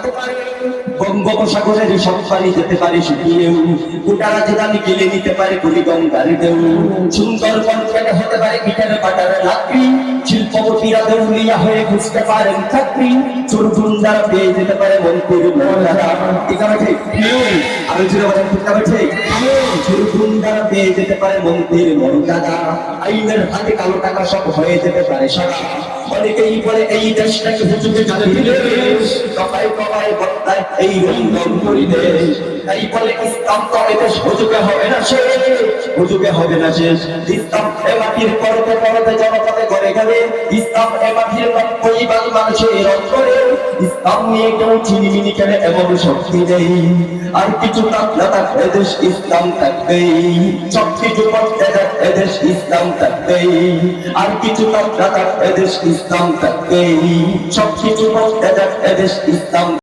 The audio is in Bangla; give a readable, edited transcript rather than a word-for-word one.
হাতে পারে বঙ্গোপসাগরের সব পানি যেতে পারে শুকিয়েও, গোটা রাজধানী গিলে নিতে পারে কুড়িগঙ্গার ঢেউ। সুন্দরবন থেকে হতে পারে ইটের পাটার লাকড়ি, শিল্পপতিরা দেউলিয়া হয়ে খুঁজতে পারেন চাকরি, চোর গুন্ডারা পেয়ে যেতে পারে মন্ত্রীর মর্যাদা। ঠিক আছে ঠিক, আরো জোরে বলেন ঠিক আছে ঠিক। চোর গুন্ডারা পেয়ে যেতে পারে মন্ত্রীর মর্যাদা, আইনের হাতে কালো টাকা সব হয়ে যেতে পারে সারা। অনেকেই বলে এই দেশটাকে হুজুগে চলে দেশ, কপায় কপায় বর্তায় এই রঙ্গন পরিবেশ। তাই বলে ইসলাম তো এদেশ হুজুগে হবে না শেষ, হুজুগে হবে না শেষ। ইসলাম এ মাটির পরতে পরতে জনপদে ঘরে ঘরে, ইসলাম এ মাটির 90% মানুষের অন্তরে। ইসলাম নিয়ে কেউ চিনিমিনি খেলে এমন শক্তি নেই, আর কিছু থাকলে থাক এদেশ ইসলাম থাকবেই। সব কিছু করতে থাক এদেশ ইসলাম থাকবেই, আর কিছু থাকলে থাক এদেশ ইসলাম থাকবেই। সব কিছু করতে থাক এদেশ ইসলাম